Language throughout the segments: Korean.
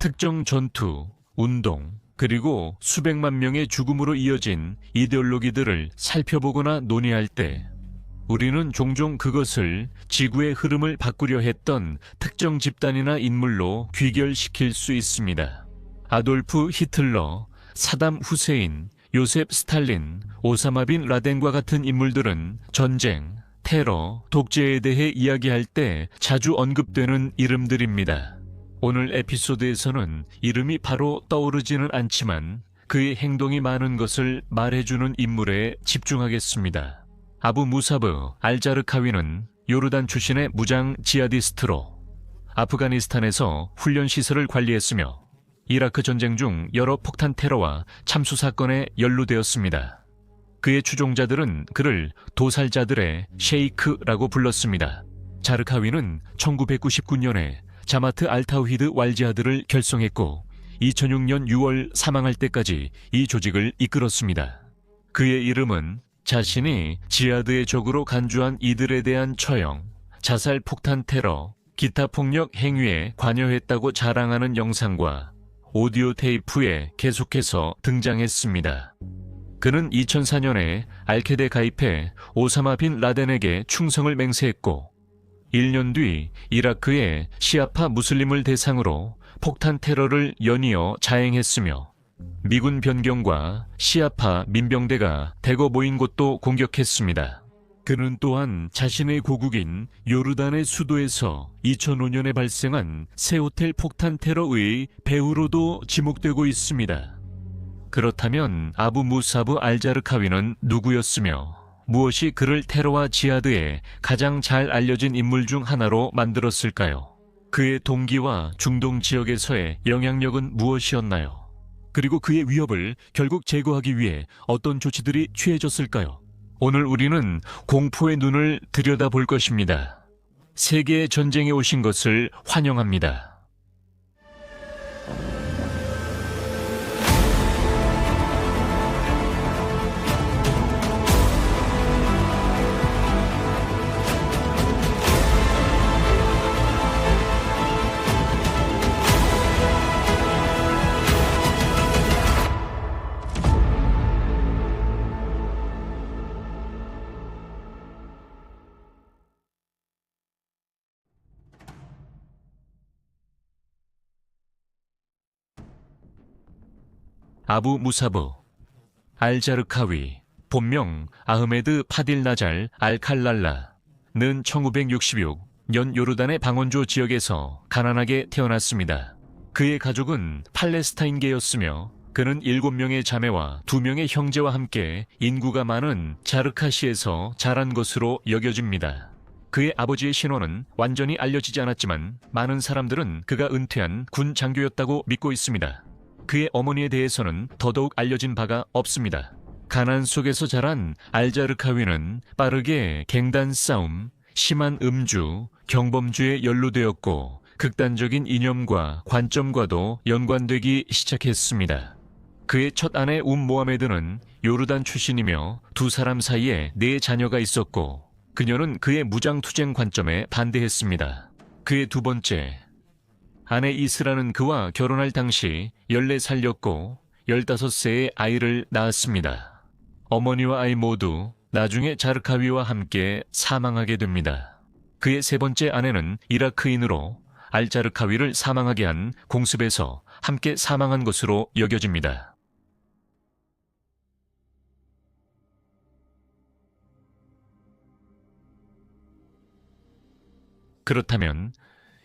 특정 전투, 운동, 그리고 수백만 명의 죽음으로 이어진 이데올로기들을 살펴보거나 논의할 때 우리는 종종 그것을 지구의 흐름을 바꾸려 했던 특정 집단이나 인물로 귀결시킬 수 있습니다. 아돌프 히틀러, 사담 후세인, 요셉 스탈린, 오사마 빈 라덴과 같은 인물들은 전쟁, 테러, 독재에 대해 이야기할 때 자주 언급되는 이름들입니다. 오늘 에피소드에서는 이름이 바로 떠오르지는 않지만 그의 행동이 많은 것을 말해주는 인물에 집중하겠습니다. 아부 무사브 알자르카위는 요르단 출신의 무장 지하디스트로 아프가니스탄에서 훈련시설을 관리했으며 이라크 전쟁 중 여러 폭탄 테러와 참수 사건에 연루되었습니다. 그의 추종자들은 그를 도살자들의 셰이크라고 불렀습니다. 자르카위는 1999년에 자마트 알타우히드 왈지하드를 결성했고 2006년 6월 사망할 때까지 이 조직을 이끌었습니다. 그의 이름은 자신이 지하드의 적으로 간주한 이들에 대한 처형, 자살 폭탄 테러, 기타 폭력 행위에 관여했다고 자랑하는 영상과 오디오 테이프에 계속해서 등장했습니다. 그는 2004년에 알케데 가입해 오사마 빈 라덴에게 충성을 맹세했고 1년 뒤 이라크의 시아파 무슬림을 대상으로 폭탄 테러를 연이어 자행했으며 미군 변경과 시아파 민병대가 대거 모인 곳도 공격했습니다. 그는 또한 자신의 고국인 요르단의 수도에서 2005년에 발생한 새 호텔 폭탄 테러의 배후로도 지목되고 있습니다. 그렇다면 아부 무사브 알자르카위는 누구였으며 무엇이 그를 테러와 지하드에 가장 잘 알려진 인물 중 하나로 만들었을까요? 그의 동기와 중동 지역에서의 영향력은 무엇이었나요? 그리고 그의 위협을 결국 제거하기 위해 어떤 조치들이 취해졌을까요? 오늘 우리는 공포의 눈을 들여다볼 것입니다. 세계의 전쟁에 오신 것을 환영합니다. 아부 무사브 알자르카위, 본명 아흐메드 파딜 나잘 알칼랄라는 1966년 요르단의 방원조 지역에서 가난하게 태어났습니다. 그의 가족은 팔레스타인계였으며 그는 7명의 자매와 2명의 형제와 함께 인구가 많은 자르카시에서 자란 것으로 여겨집니다. 그의 아버지의 신원은 완전히 알려지지 않았지만 많은 사람들은 그가 은퇴한 군 장교였다고 믿고 있습니다. 그의 어머니에 대해서는 더더욱 알려진 바가 없습니다. 가난 속에서 자란 알자르카위는 빠르게 갱단 싸움, 심한 음주, 경범주에 연루되었고 극단적인 이념과 관점과도 연관되기 시작했습니다. 그의 첫 아내 모하메드는 요르단 출신이며 두 사람 사이에 4자녀가 있었고 그녀는 그의 무장투쟁 관점에 반대했습니다. 그의 두 번째 아내 이스라는 그와 결혼할 당시 14살이었고 15세의 아이를 낳았습니다. 어머니와 아이 모두 나중에 자르카위와 함께 사망하게 됩니다. 그의 세 번째 아내는 이라크인으로 알자르카위를 사망하게 한 공습에서 함께 사망한 것으로 여겨집니다. 그렇다면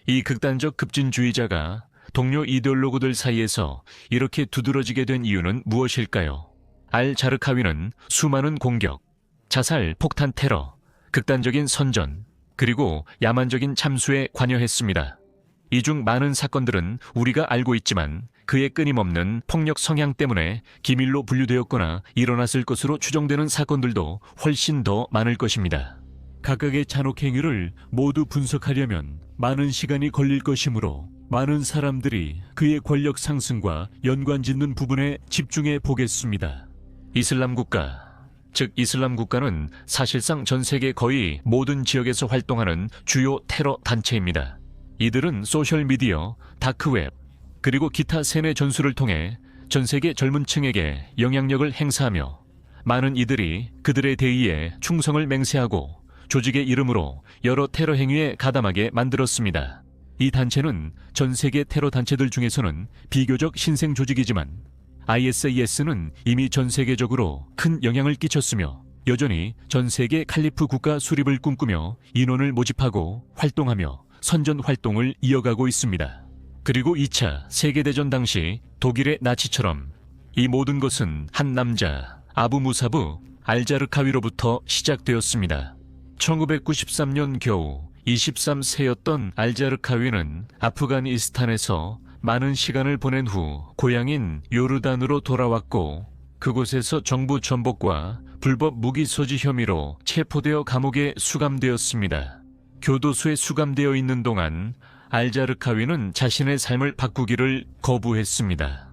이 극단적 급진주의자가 동료 이데올로그들 사이에서 이렇게 두드러지게 된 이유는 무엇일까요? 알자르카위는 수많은 공격, 자살, 폭탄 테러, 극단적인 선전, 그리고 야만적인 참수에 관여했습니다. 이 중 많은 사건들은 우리가 알고 있지만 그의 끊임없는 폭력 성향 때문에 기밀로 분류되었거나 일어났을 것으로 추정되는 사건들도 훨씬 더 많을 것입니다. 각각의 잔혹 행위를 모두 분석하려면 많은 시간이 걸릴 것이므로 많은 사람들이 그의 권력 상승과 연관짓는 부분에 집중해 보겠습니다. 이슬람 국가, 즉 이슬람 국가는 사실상 전 세계 거의 모든 지역에서 활동하는 주요 테러 단체입니다. 이들은 소셜미디어, 다크웹, 그리고 기타 세뇌 전술을 통해 전 세계 젊은 층에게 영향력을 행사하며 많은 이들이 그들의 대의에 충성을 맹세하고 조직의 이름으로 여러 테러 행위에 가담하게 만들었습니다. 이 단체는 전 세계 테러 단체들 중에서는 비교적 신생 조직이지만 ISIS는 이미 전 세계적으로 큰 영향을 끼쳤으며 여전히 전 세계 칼리프 국가 수립을 꿈꾸며 인원을 모집하고 활동하며 선전 활동을 이어가고 있습니다. 그리고 2차 세계대전 당시 독일의 나치처럼 이 모든 것은 한 남자 아부 무사브 알자르카위로부터 시작되었습니다. 1993년 겨우 23세였던 알자르카위는 아프가니스탄에서 많은 시간을 보낸 후 고향인 요르단으로 돌아왔고 그곳에서 정부 전복과 불법 무기 소지 혐의로 체포되어 감옥에 수감되었습니다. 교도소에 수감되어 있는 동안 알자르카위는 자신의 삶을 바꾸기를 거부했습니다.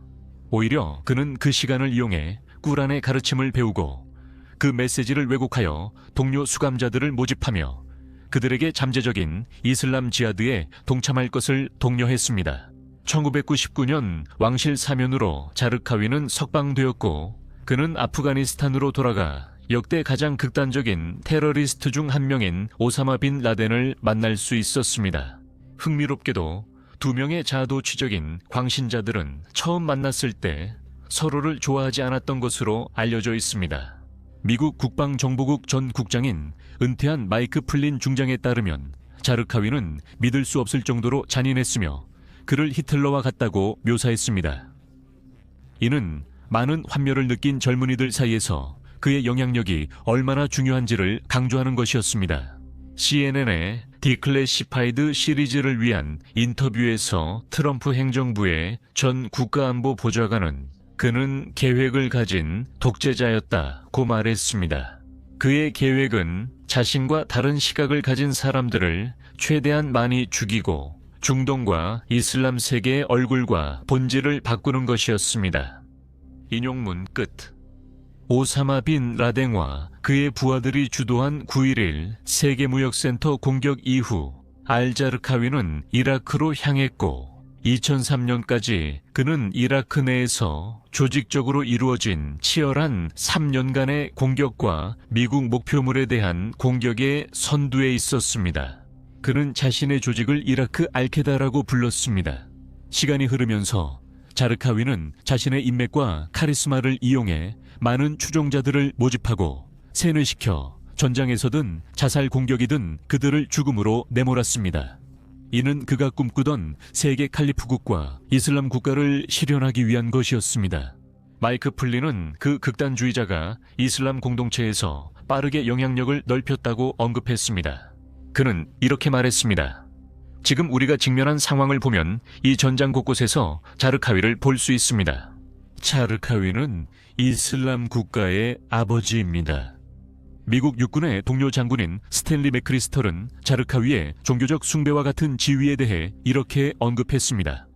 오히려 그는 그 시간을 이용해 꾸란의 가르침을 배우고 그 메시지를 왜곡하여 동료 수감자들을 모집하며 그들에게 잠재적인 이슬람 지하드에 동참할 것을 독려했습니다. 1999년 왕실 사면으로 자르카위는 석방되었고 그는 아프가니스탄으로 돌아가 역대 가장 극단적인 테러리스트 중 한 명인 오사마 빈 라덴을 만날 수 있었습니다. 흥미롭게도 두 명의 자아도취적인 광신자들은 처음 만났을 때 서로를 좋아하지 않았던 것으로 알려져 있습니다. 미국 국방정보국 전 국장인 은퇴한 마이크 플린 중장에 따르면 자르카위는 믿을 수 없을 정도로 잔인했으며 그를 히틀러와 같다고 묘사했습니다. 이는 많은 환멸을 느낀 젊은이들 사이에서 그의 영향력이 얼마나 중요한지를 강조하는 것이었습니다. CNN의 디클래시파이드 시리즈를 위한 인터뷰에서 트럼프 행정부의 전 국가안보 보좌관은 그는 계획을 가진 독재자였다고 말했습니다. 그의 계획은 자신과 다른 시각을 가진 사람들을 최대한 많이 죽이고 중동과 이슬람 세계의 얼굴과 본질을 바꾸는 것이었습니다. 인용문 끝. 오사마 빈 라덴과 그의 부하들이 주도한 9.11 세계무역센터 공격 이후 알자르카위는 이라크로 향했고 2003년까지 그는 이라크 내에서 조직적으로 이루어진 치열한 3년간의 공격과 미국 목표물에 대한 공격의 선두에 있었습니다. 그는 자신의 조직을 이라크 알케다라고 불렀습니다. 시간이 흐르면서 자르카위는 자신의 인맥과 카리스마를 이용해 많은 추종자들을 모집하고 세뇌시켜 전장에서든 자살 공격이든 그들을 죽음으로 내몰았습니다. 이는 그가 꿈꾸던 세계 칼리프국과 이슬람 국가를 실현하기 위한 것이었습니다. 마이크 플린은 그 극단주의자가 이슬람 공동체에서 빠르게 영향력을 넓혔다고 언급했습니다. 그는 이렇게 말했습니다. 지금 우리가 직면한 상황을 보면 이 전장 곳곳에서 자르카위를 볼 수 있습니다. 자르카위는 이슬람 국가의 아버지입니다. 미국 육군의 동료 장군인 스탠리 맥크리스털은 자르카위의 종교적 숭배와 같은 지위에 대해 이렇게 언급했습니다.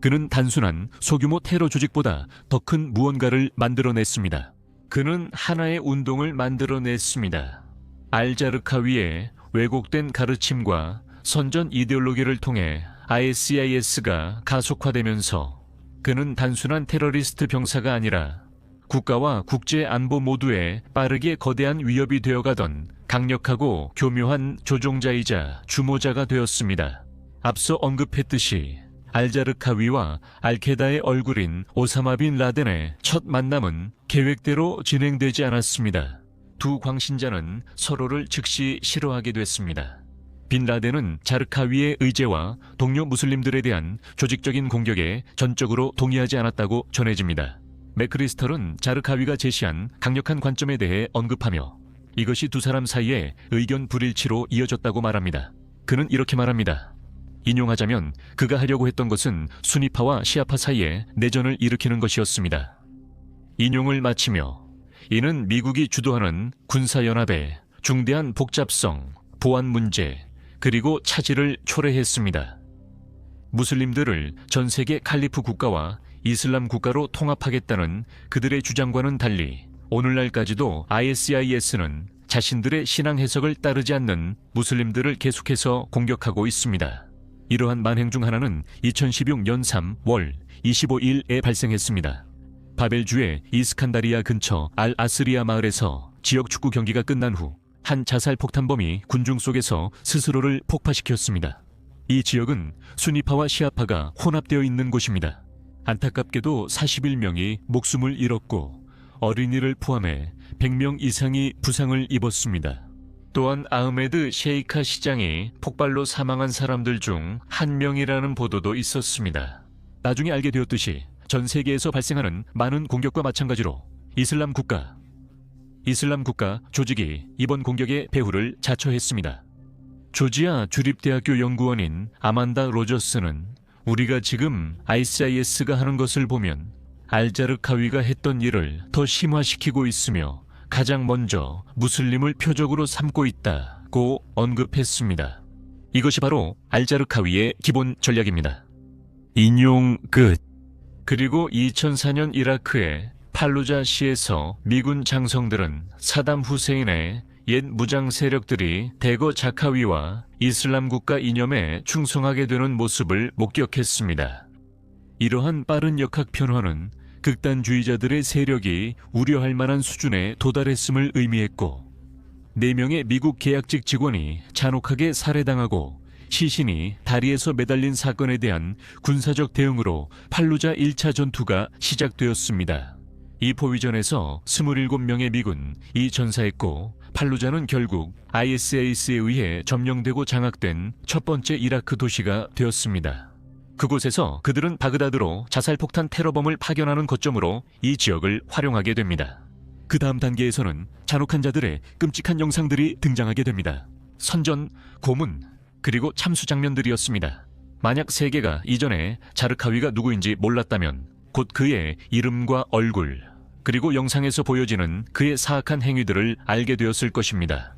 그는 단순한 소규모 테러 조직보다 더 큰 무언가를 만들어냈습니다. 그는 하나의 운동을 만들어냈습니다. 알자르카위의 왜곡된 가르침과 선전 이데올로기를 통해 ISIS가 가속화되면서 그는 단순한 테러리스트 병사가 아니라 국가와 국제 안보 모두에 빠르게 거대한 위협이 되어가던 강력하고 교묘한 조종자이자 주모자가 되었습니다. 앞서 언급했듯이 알자르카위와 알케다의 얼굴인 오사마 빈 라덴의 첫 만남은 계획대로 진행되지 않았습니다. 두 광신자는 서로를 즉시 싫어하게 됐습니다. 빈 라덴은 자르카위의 의제와 동료 무슬림들에 대한 조직적인 공격에 전적으로 동의하지 않았다고 전해집니다. 맥크리스털은 자르카위가 제시한 강력한 관점에 대해 언급하며 이것이 두 사람 사이에 의견 불일치로 이어졌다고 말합니다. 그는 이렇게 말합니다. 인용하자면 그가 하려고 했던 것은 수니파와 시아파 사이에 내전을 일으키는 것이었습니다. 인용을 마치며 이는 미국이 주도하는 군사연합의 중대한 복잡성, 보안 문제, 그리고 차질을 초래했습니다. 무슬림들을 전 세계 칼리프 국가와 이슬람 국가로 통합하겠다는 그들의 주장과는 달리 오늘날까지도 ISIS는 자신들의 신앙 해석을 따르지 않는 무슬림들을 계속해서 공격하고 있습니다. 이러한 만행 중 하나는 2016년 3월 25일에 발생했습니다. 바벨주의 이스칸다리아 근처 알-아스리아 마을에서 지역 축구 경기가 끝난 후 한 자살 폭탄범이 군중 속에서 스스로를 폭파시켰습니다. 이 지역은 수니파와 시아파가 혼합되어 있는 곳입니다. 안타깝게도 41명이 목숨을 잃었고 어린이를 포함해 100명 이상이 부상을 입었습니다. 또한 아흐메드 셰이카 시장이 폭발로 사망한 사람들 중 한 명이라는 보도도 있었습니다. 나중에 알게 되었듯이 전 세계에서 발생하는 많은 공격과 마찬가지로 이슬람 국가 조직이 이번 공격의 배후를 자처했습니다. 조지아 주립대학교 연구원인 아만다 로저스는 우리가 지금 ISIS가 하는 것을 보면 알자르카위가 했던 일을 더 심화시키고 있으며 가장 먼저 무슬림을 표적으로 삼고 있다고 언급했습니다. 이것이 바로 알자르카위의 기본 전략입니다. 인용 끝. 그리고 2004년 이라크의 팔루자시에서 미군 장성들은 사담 후세인의 옛 무장 세력들이 대거 자카위와 이슬람 국가 이념에 충성하게 되는 모습을 목격했습니다. 이러한 빠른 역학 변화는 극단주의자들의 세력이 우려할 만한 수준에 도달했음을 의미했고 4명의 미국 계약직 직원이 잔혹하게 살해당하고 시신이 다리에서 매달린 사건에 대한 군사적 대응으로 팔루자 1차 전투가 시작되었습니다. 이 포위전에서 27명의 미군이 전사했고 팔루자는 결국 ISIS에 의해 점령되고 장악된 첫 번째 이라크 도시가 되었습니다. 그곳에서 그들은 바그다드로 자살폭탄 테러범을 파견하는 거점으로 이 지역을 활용하게 됩니다. 그 다음 단계에서는 잔혹한 자들의 끔찍한 영상들이 등장하게 됩니다. 선전, 고문, 그리고 참수 장면들이었습니다. 만약 세계가 이전에 자르카위가 누구인지 몰랐다면 곧 그의 이름과 얼굴, 그리고 영상에서 보여지는 그의 사악한 행위들을 알게 되었을 것입니다.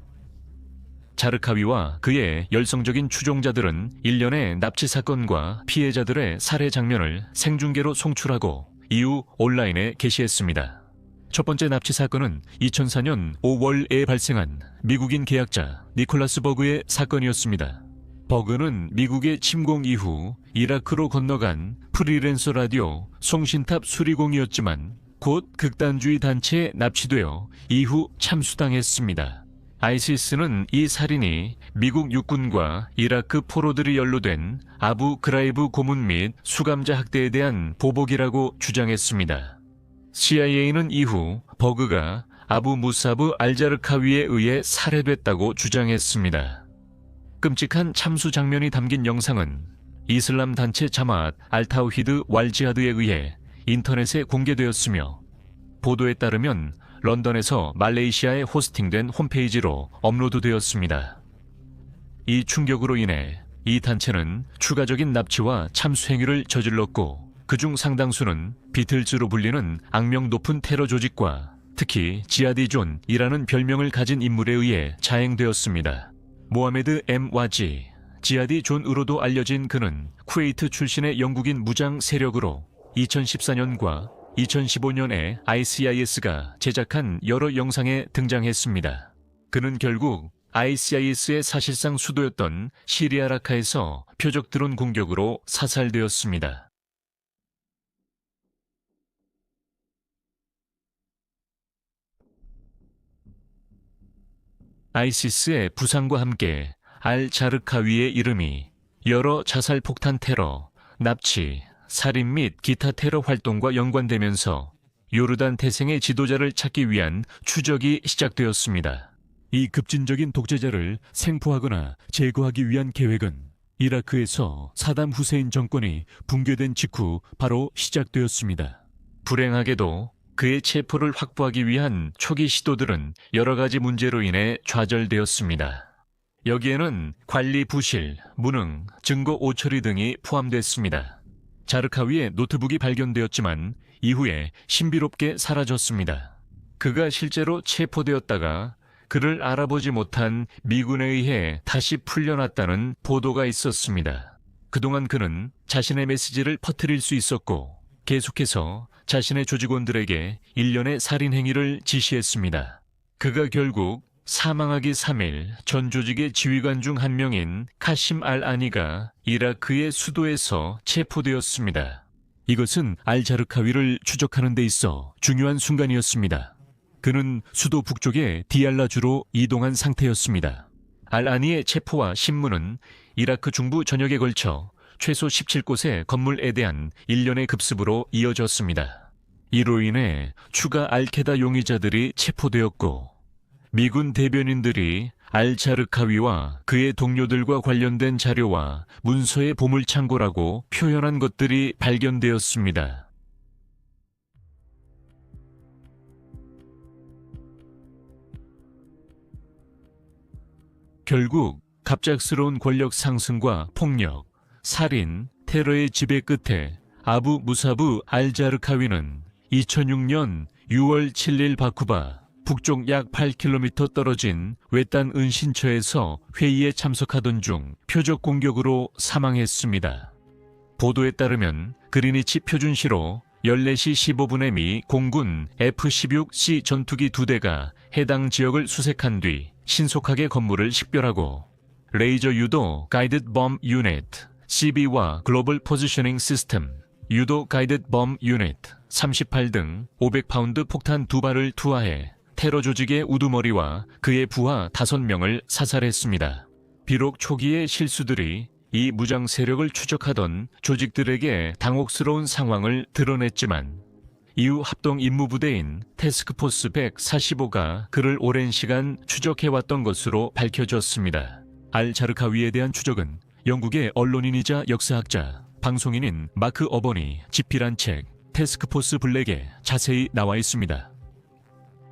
자르카위와 그의 열성적인 추종자들은 일련의 납치 사건과 피해자들의 살해 장면을 생중계로 송출하고 이후 온라인에 게시했습니다. 첫 번째 납치 사건은 2004년 5월에 발생한 미국인 계약자 니콜라스 버그의 사건이었습니다. 버그는 미국의 침공 이후 이라크로 건너간 프리랜서 라디오 송신탑 수리공이었지만 곧 극단주의 단체에 납치되어 이후 참수당했습니다. 아이시스는 이 살인이 미국 육군과 이라크 포로들이 연루된 아부 그라이브 고문 및 수감자 학대에 대한 보복이라고 주장했습니다. CIA는 이후 버그가 아부 무사브 알자르카위에 의해 살해됐다고 주장했습니다. 끔찍한 참수 장면이 담긴 영상은 이슬람 단체 자마앗 알타우히드 왈지하드에 의해 인터넷에 공개되었으며 보도에 따르면 런던에서 말레이시아에 호스팅된 홈페이지로 업로드되었습니다. 이 충격으로 인해 이 단체는 추가적인 납치와 참수 행위를 저질렀고 그중 상당수는 비틀즈로 불리는 악명 높은 테러 조직과 특히 지하디 존이라는 별명을 가진 인물에 의해 자행되었습니다. 모하메드 M. 와지, 지하디 존으로도 알려진 그는 쿠웨이트 출신의 영국인 무장 세력으로 2014년과 2015년에 ISIS가 제작한 여러 영상에 등장했습니다. 그는 결국 ISIS의 사실상 수도였던 시리아 라카에서 표적 드론 공격으로 사살되었습니다. 아이시스의 부상과 함께 알자르카위의 이름이 여러 자살폭탄 테러, 납치, 살인 및 기타 테러 활동과 연관되면서 요르단 태생의 지도자를 찾기 위한 추적이 시작되었습니다. 이 급진적인 독재자를 생포하거나 제거하기 위한 계획은 이라크에서 사담 후세인 정권이 붕괴된 직후 바로 시작되었습니다. 불행하게도 그의 체포를 확보하기 위한 초기 시도들은 여러 가지 문제로 인해 좌절되었습니다. 여기에는 관리 부실, 무능, 증거 오처리 등이 포함됐습니다. 자르카위의 노트북이 발견되었지만 이후에 신비롭게 사라졌습니다. 그가 실제로 체포되었다가 그를 알아보지 못한 미군에 의해 다시 풀려났다는 보도가 있었습니다. 그동안 그는 자신의 메시지를 퍼뜨릴 수 있었고 계속해서 자신의 조직원들에게 일련의 살인 행위를 지시했습니다. 그가 결국 사망하기 3일 전 조직의 지휘관 중 한 명인 카심 알-아니가 이라크의 수도에서 체포되었습니다. 이것은 알-자르카위를 추적하는 데 있어 중요한 순간이었습니다. 그는 수도 북쪽의 디알라주로 이동한 상태였습니다. 알-아니의 체포와 심문은 이라크 중부 전역에 걸쳐 최소 17곳의 건물에 대한 일련의 급습으로 이어졌습니다. 이로 인해 추가 알케다 용의자들이 체포되었고 미군 대변인들이 알-자르카위와 그의 동료들과 관련된 자료와 문서의 보물창고라고 표현한 것들이 발견되었습니다. 결국 갑작스러운 권력 상승과 폭력, 살인, 테러의 지배 끝에 아부 무사브 알-자르카위는 2006년 6월 7일 바쿠바 북쪽 약 8km 떨어진 외딴 은신처에서 회의에 참석하던 중 표적 공격으로 사망했습니다. 보도에 따르면 그리니치 표준시로 14시 15분에 미 공군 F-16C 전투기 2대가 해당 지역을 수색한 뒤 신속하게 건물을 식별하고 레이저 유도 가이드드 범 유닛 CB와 글로벌 포지셔닝 시스템 유도 가이드드 범 유닛 38 등 500파운드 폭탄 2발을 투하해 테러 조직의 우두머리와 그의 부하 5명을 사살했습니다. 비록 초기의 실수들이 이 무장 세력을 추적하던 조직들에게 당혹스러운 상황을 드러냈지만 이후 합동 임무부대인 태스크포스 145가 그를 오랜 시간 추적해왔던 것으로 밝혀졌습니다. 알-자르카위에 대한 추적은 영국의 언론인이자 역사학자, 방송인인 마크 어번이 집필한 책 태스크포스 블랙에 자세히 나와 있습니다.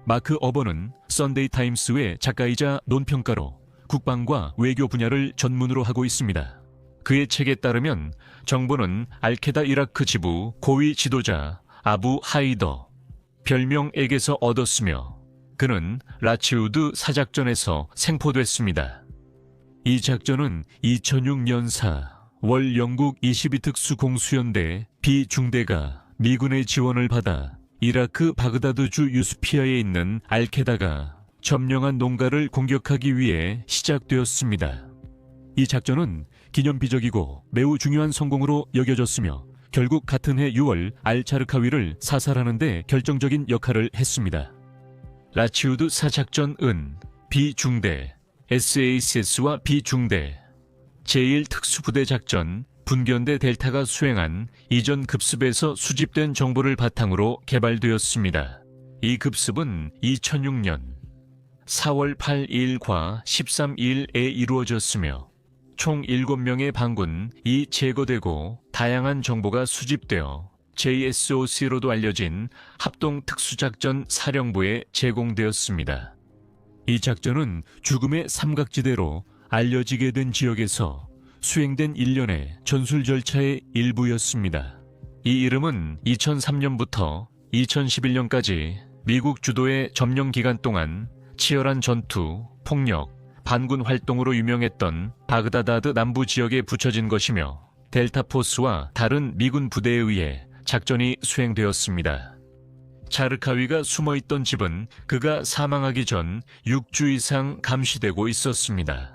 마크 어번은 썬데이 타임스의 작가이자 논평가로 국방과 외교 분야를 전문으로 하고 있습니다. 그의 책에 따르면 정부는 알케다 이라크 지부 고위 지도자 아부 하이더 별명에게서 얻었으며 그는 라치우드 사작전에서 생포됐습니다. 이 작전은 2006년사 월 영국 22특수 공수연대 비중대가 미군의 지원을 받아 이라크 바그다드주 유스피아에 있는 알케다가 점령한 농가를 공격하기 위해 시작되었습니다. 이 작전은 기념비적이고 매우 중요한 성공으로 여겨졌으며 결국 같은 해 6월 알-자르카위를 사살하는 데 결정적인 역할을 했습니다. 라치우드 사작전은 비중대, SACS와 비중대, 제1특수부대 작전, 분견대 델타가 수행한 이전 급습에서 수집된 정보를 바탕으로 개발되었습니다. 이 급습은 2006년 4월 8일과 13일에 이루어졌으며 총 7명의 반군이 제거되고 다양한 정보가 수집되어 JSOC로도 알려진 합동특수작전 사령부에 제공되었습니다. 이 작전은 죽음의 삼각지대로 알려지게 된 지역에서 수행된 일련의 전술 절차의 일부였습니다. 이 이름은 2003년부터 2011년까지 미국 주도의 점령 기간 동안 치열한 전투, 폭력, 반군 활동으로 유명했던 바그다드 남부 지역에 붙여진 것이며 델타포스와 다른 미군 부대에 의해 작전이 수행되었습니다. 자르카위가 숨어있던 집은 그가 사망하기 전 6주 이상 감시되고 있었습니다.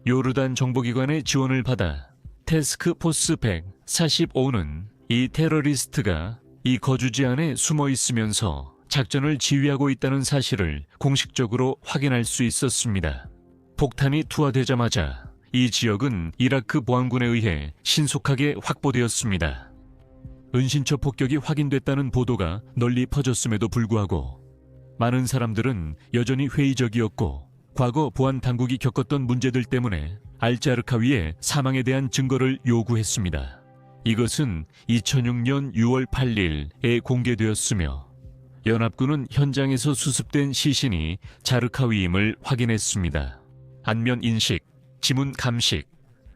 요르단 정보기관의 지원을 받아 태스크포스 145는 이 테러리스트가 이 거주지 안에 숨어 있으면서 작전을 지휘하고 있다는 사실을 공식적으로 확인할 수 있었습니다. 폭탄이 투하되자마자 이 지역은 이라크 보안군에 의해 신속하게 확보되었습니다. 은신처 폭격이 확인됐다는 보도가 널리 퍼졌음에도 불구하고 많은 사람들은 여전히 회의적이었고 과거 보안 당국이 겪었던 문제들 때문에 알-자르카위의 사망에 대한 증거를 요구했습니다. 이것은 2006년 6월 8일에 공개되었으며 연합군은 현장에서 수습된 시신이 자르카위임을 확인했습니다. 안면 인식, 지문 감식,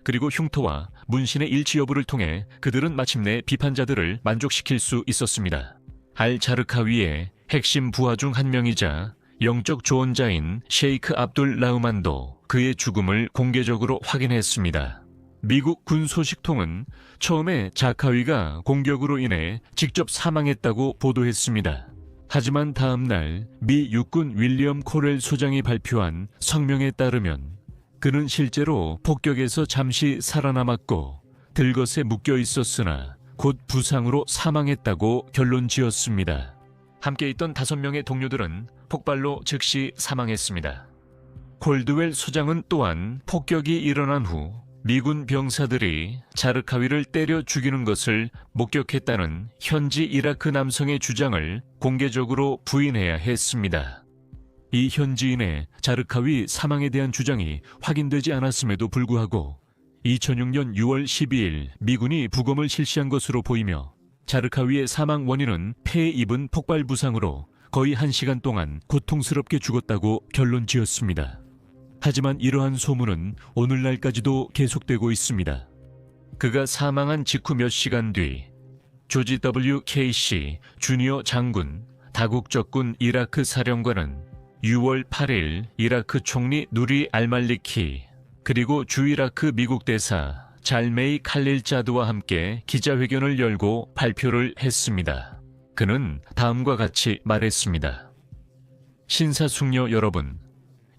그리고 흉터와 문신의 일치 여부를 통해 그들은 마침내 비판자들을 만족시킬 수 있었습니다. 알-자르카위의 핵심 부하 중 한 명이자 영적 조언자인 셰이크 압둘 라흐만도 그의 죽음을 공개적으로 확인했습니다. 미국 군 소식통은 처음에 자카위가 공격으로 인해 직접 사망했다고 보도했습니다. 하지만 다음 날 미 육군 윌리엄 코렐 소장이 발표한 성명에 따르면 그는 실제로 폭격에서 잠시 살아남았고 들것에 묶여 있었으나 곧 부상으로 사망했다고 결론 지었습니다. 함께 있던 5명의 동료들은 폭발로 즉시 사망했습니다. 콜드웰 소장은 또한 폭격이 일어난 후 미군 병사들이 자르카위를 때려 죽이는 것을 목격했다는 현지 이라크 남성의 주장을 공개적으로 부인해야 했습니다. 이 현지인의 자르카위 사망에 대한 주장이 확인되지 않았음에도 불구하고 2006년 6월 12일 미군이 부검을 실시한 것으로 보이며 자르카위의 사망 원인은 폐에 입은 폭발 부상으로 거의 1시간 동안 고통스럽게 죽었다고 결론 지었습니다. 하지만 이러한 소문은 오늘날까지도 계속되고 있습니다. 그가 사망한 직후 몇 시간 뒤 조지 W. 케이시 주니어 장군, 다국적군 이라크 사령관은 6월 8일 이라크 총리 누리 알말리키 그리고 주이라크 미국 대사 잘메이 칼릴 자드와 함께 기자회견을 열고 발표를 했습니다. 그는 다음과 같이 말했습니다. 신사숙녀 여러분,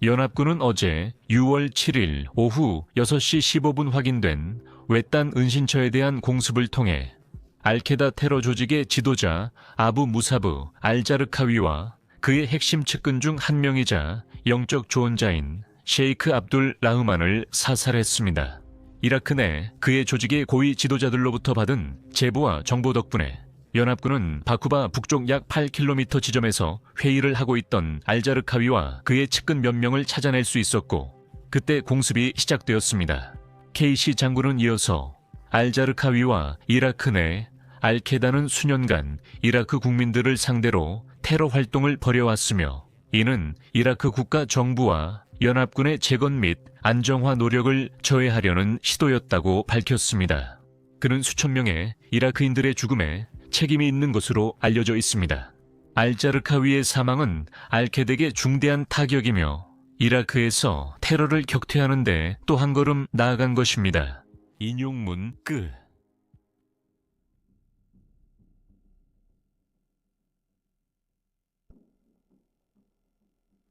연합군은 어제 6월 7일 오후 6시 15분 확인된 외딴 은신처에 대한 공습을 통해 알케다 테러 조직의 지도자 아부 무사브 알자르카위와 그의 핵심 측근 중 한 명이자 영적 조언자인 셰이크 압둘 라흐만을 사살했습니다. 이라크 내 그의 조직의 고위 지도자들로부터 받은 제보와 정보 덕분에 연합군은 바쿠바 북쪽 약 8km 지점에서 회의를 하고 있던 알자르카위와 그의 측근 몇 명을 찾아낼 수 있었고 그때 공습이 시작되었습니다. 케이시 장군은 이어서 알자르카위와 이라크 내 알케다는 수년간 이라크 국민들을 상대로 테러 활동을 벌여왔으며 이는 이라크 국가 정부와 연합군의 재건 및 안정화 노력을 저해하려는 시도였다고 밝혔습니다. 그는 수천 명의 이라크인들의 죽음에 책임이 있는 것으로 알려져 있습니다. 알자르카위의 사망은 알케덱의 중대한 타격이며 이라크에서 테러를 격퇴하는 데 또 한 걸음 나아간 것입니다. 인용문 끝.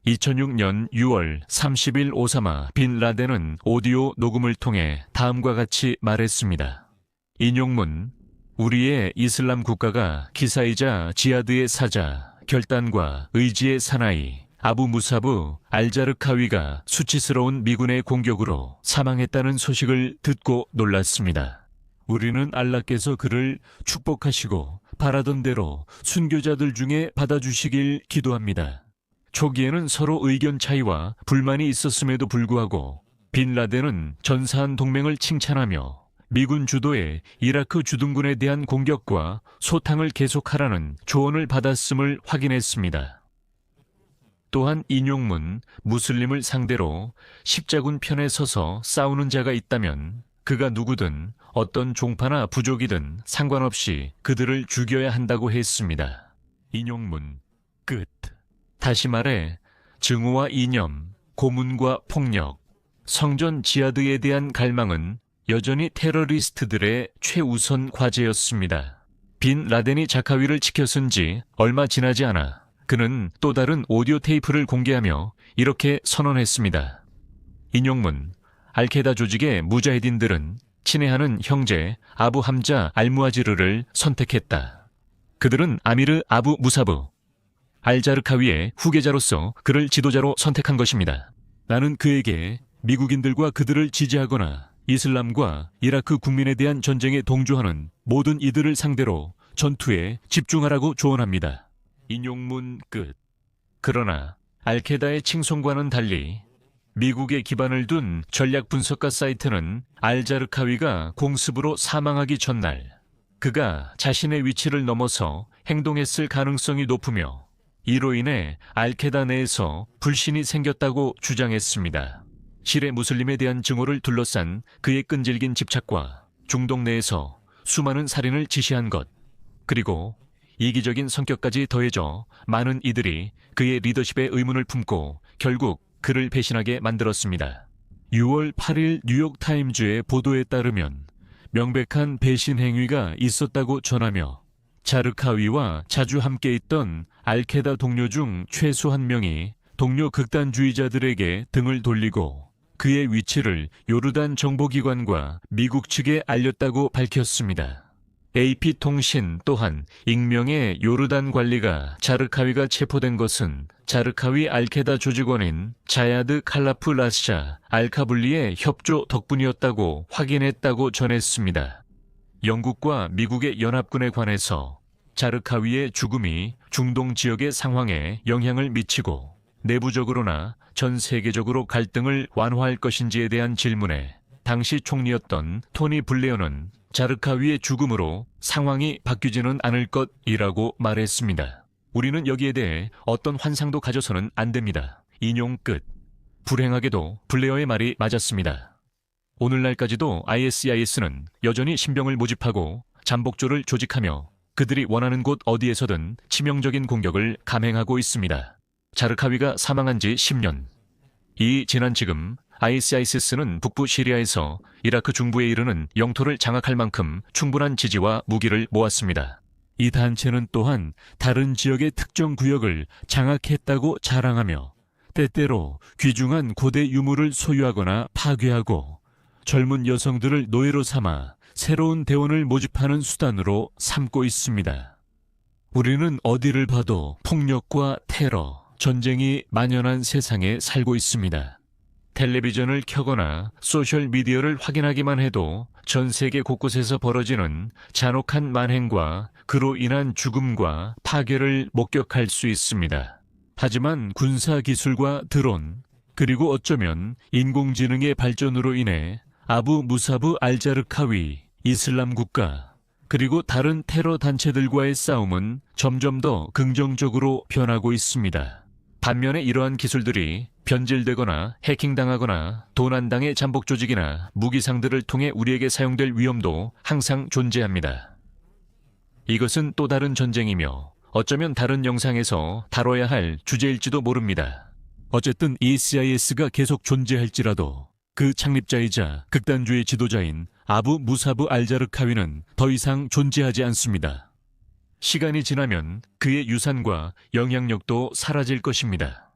(2006년 6월 30일) 오사마 빈 라덴은 오디오 녹음을 통해 다음과 같이 말했습니다. 인용문: 우리의 이슬람 국가가 기사이자 지하드의 사자, 결단과 의지의 사나이 아부 무사브 알자르카위가 수치스러운 미군의 공격으로 사망했다는 소식을 듣고 놀랐습니다. 우리는 알라께서 그를 축복하시고 바라던 대로 순교자들 중에 받아주시길 기도합니다. 초기에는 서로 의견 차이와 불만이 있었음에도 불구하고 빈 라덴은 전사한 동맹을 칭찬하며 미군 주도의 이라크 주둔군에 대한 공격과 소탕을 계속하라는 조언을 받았음을 확인했습니다. 또한 인용문: 무슬림을 상대로 십자군 편에 서서 싸우는 자가 있다면 그가 누구든 어떤 종파나 부족이든 상관없이 그들을 죽여야 한다고 했습니다. 인용문 끝. 다시 말해 증오와 이념, 고문과 폭력, 성전 지하드에 대한 갈망은 여전히 테러리스트들의 최우선 과제였습니다. 빈 라덴이 자카위를 지켜쓴 지 얼마 지나지 않아 그는 또 다른 오디오 테이프를 공개하며 이렇게 선언했습니다. 인용문: 알케다 조직의 무자히딘들은 친애하는 형제 아부 함자 알무아지르를 선택했다. 그들은 아미르 아부 무사브 알자르카위의 후계자로서 그를 지도자로 선택한 것입니다. 나는 그에게 미국인들과 그들을 지지하거나 이슬람과 이라크 국민에 대한 전쟁에 동조하는 모든 이들을 상대로 전투에 집중하라고 조언합니다. 인용문 끝. 그러나 알케다의 칭송과는 달리 미국에 기반을 둔 전략 분석가 사이트는 알자르카위가 공습으로 사망하기 전날 그가 자신의 위치를 넘어서 행동했을 가능성이 높으며 이로 인해 알케다 내에서 불신이 생겼다고 주장했습니다. 실의 무슬림에 대한 증오를 둘러싼 그의 끈질긴 집착과 중동 내에서 수많은 살인을 지시한 것, 그리고 이기적인 성격까지 더해져 많은 이들이 그의 리더십에 의문을 품고 결국 그를 배신하게 만들었습니다. 6월 8일 뉴욕타임즈의 보도에 따르면 명백한 배신 행위가 있었다고 전하며 자르카위와 자주 함께 있던 알케다 동료 중 최소 한 명이 동료 극단주의자들에게 등을 돌리고 그의 위치를 요르단 정보기관과 미국 측에 알렸다고 밝혔습니다. AP통신 또한 익명의 요르단 관리가 자르카위가 체포된 것은 자르카위 알케다 조직원인 자야드 칼라프 라샤 알카블리의 협조 덕분이었다고 확인했다고 전했습니다. 영국과 미국의 연합군에 관해서 자르카위의 죽음이 중동 지역의 상황에 영향을 미치고 내부적으로나 전 세계적으로 갈등을 완화할 것인지에 대한 질문에 당시 총리였던 토니 블레어는 자르카위의 죽음으로 상황이 바뀌지는 않을 것이라고 말했습니다. 우리는 여기에 대해 어떤 환상도 가져서는 안 됩니다. 인용 끝. 불행하게도 블레어의 말이 맞았습니다. 오늘날까지도 ISIS는 여전히 신병을 모집하고 잠복조를 조직하며 그들이 원하는 곳 어디에서든 치명적인 공격을 감행하고 있습니다. 자르카위가 사망한 지 10년. 이 지난 지금 ISIS는 북부 시리아에서 이라크 중부에 이르는 영토를 장악할 만큼 충분한 지지와 무기를 모았습니다. 이 단체는 또한 다른 지역의 특정 구역을 장악했다고 자랑하며 때때로 귀중한 고대 유물을 소유하거나 파괴하고 젊은 여성들을 노예로 삼아 새로운 대원을 모집하는 수단으로 삼고 있습니다. 우리는 어디를 봐도 폭력과 테러, 전쟁이 만연한 세상에 살고 있습니다. 텔레비전을 켜거나 소셜미디어를 확인하기만 해도 전 세계 곳곳에서 벌어지는 잔혹한 만행과 그로 인한 죽음과 파괴를 목격할 수 있습니다. 하지만 군사기술과 드론, 그리고 어쩌면 인공지능의 발전으로 인해 아부 무사브 알자르카위, 이슬람 국가, 그리고 다른 테러 단체들과의 싸움은 점점 더 긍정적으로 변하고 있습니다. 반면에 이러한 기술들이 변질되거나 해킹당하거나 도난당의 잠복 조직이나 무기상들을 통해 우리에게 사용될 위험도 항상 존재합니다. 이것은 또 다른 전쟁이며 어쩌면 다른 영상에서 다뤄야 할 주제일지도 모릅니다. 어쨌든 ISIS가 계속 존재할지라도 그 창립자이자 극단주의 지도자인 아부 무사브 알자르카위는 더 이상 존재하지 않습니다. 시간이 지나면 그의 유산과 영향력도 사라질 것입니다.